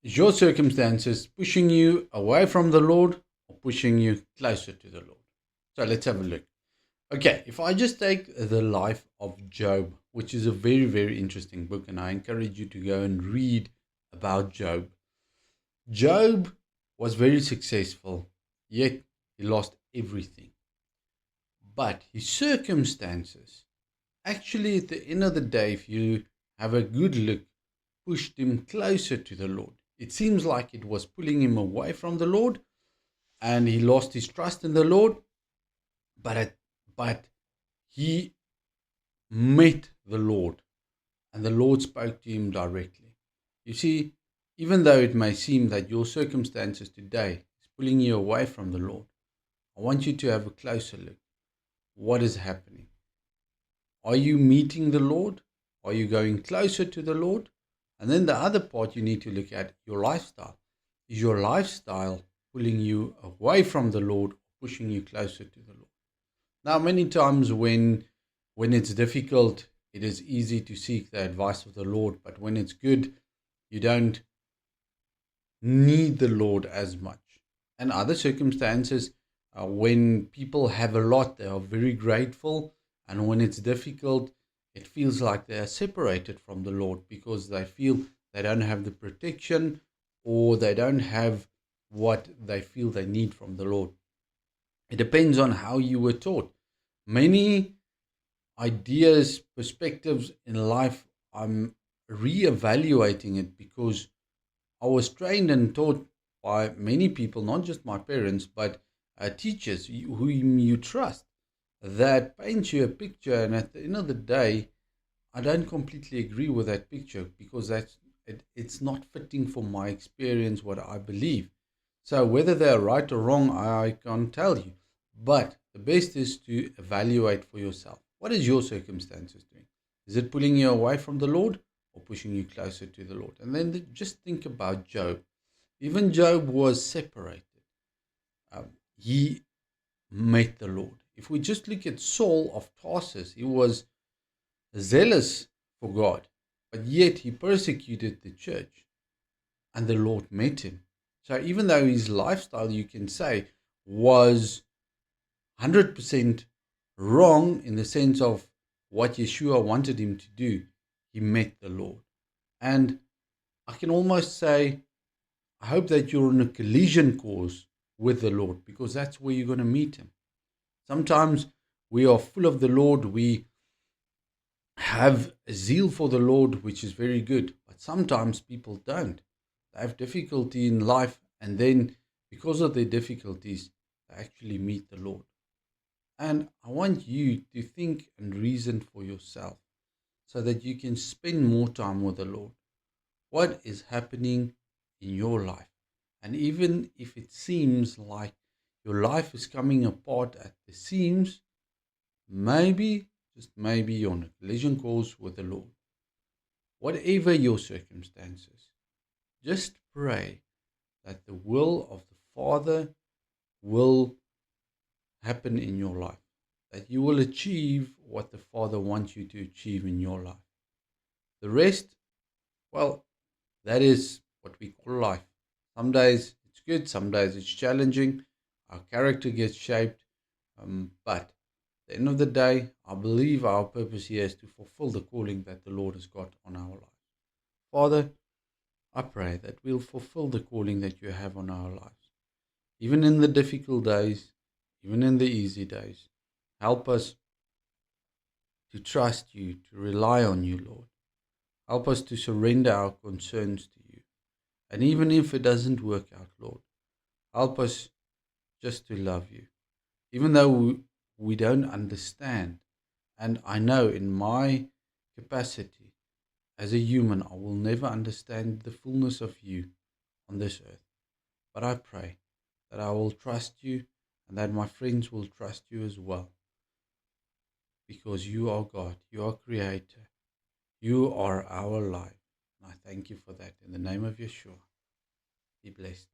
Is your circumstances pushing you away from the Lord or pushing you closer to the Lord? So let's have a look. Okay, if I just take the life of Job, which is a very, very interesting book, and I encourage you to go and read about Job. Job was very successful, yet he lost everything. But his circumstances, actually, at the end of the day, if you have a good look, pushed him closer to the Lord. It seems like it was pulling him away from the Lord, and he lost his trust in the Lord. But he met the Lord, and the Lord spoke to him directly. You see, even though it may seem that your circumstances today is pulling you away from the Lord, I want you to have a closer look. What is happening? Are you meeting the Lord? Are you going closer to the Lord? And then the other part you need to look at, your lifestyle. Is your lifestyle pulling you away from the Lord or pushing you closer to the Lord? Now, many times when it's difficult, it is easy to seek the advice of the Lord. But when it's good, you don't need the Lord as much. And other circumstances, when people have a lot, they are very grateful. And when it's difficult, it feels like they are separated from the Lord because they feel they don't have the protection or they don't have what they feel they need from the Lord. It depends on how you were taught. Many ideas, perspectives in life, I'm reevaluating it because I was trained and taught by many people, not just my parents, but teachers whom you trust, that paint you a picture. And at the end of the day, I don't completely agree with that picture because it's not fitting for my experience, what I believe. So whether they're right or wrong, I can't tell you. But the best is to evaluate for yourself. What is your circumstances doing? Is it pulling you away from the Lord or pushing you closer to the Lord? And then just think about Job. Even Job was separated. He met the Lord. If we just look at Saul of Tarsus, he was zealous for God, but yet he persecuted the church, and the Lord met him. So even though his lifestyle, you can say, was 100% wrong in the sense of what Yeshua wanted him to do, he met the Lord. And I can almost say, I hope that you're on a collision course with the Lord because that's where you're going to meet him. Sometimes we are full of the Lord. We have a zeal for the Lord, which is very good. But sometimes people don't. They have difficulty in life, and then because of their difficulties, they actually meet the Lord. And I want you to think and reason for yourself so that you can spend more time with the Lord. What is happening in your life? And even if it seems like your life is coming apart at the seams, maybe, just maybe, you're on a collision course with the Lord. Whatever your circumstances, just pray that the will of the Father will happen in your life, that you will achieve what the Father wants you to achieve in your life. The rest, well, that is what we call life. Some days it's good, some days it's challenging. Our character gets shaped, but at the end of the day, I believe our purpose here is to fulfill the calling that the Lord has got on our lives. Father, I pray that we'll fulfill the calling that you have on our lives. Even in the difficult days, even in the easy days, help us to trust you, to rely on you, Lord. Help us to surrender our concerns to you. And even if it doesn't work out, Lord, help us just to love you. Even though we don't understand, and I know in my capacity as a human, I will never understand the fullness of you on this earth. But I pray that I will trust you and that my friends will trust you as well. Because you are God, you are Creator, you are our life. And I thank you for that. In the name of Yeshua, be blessed.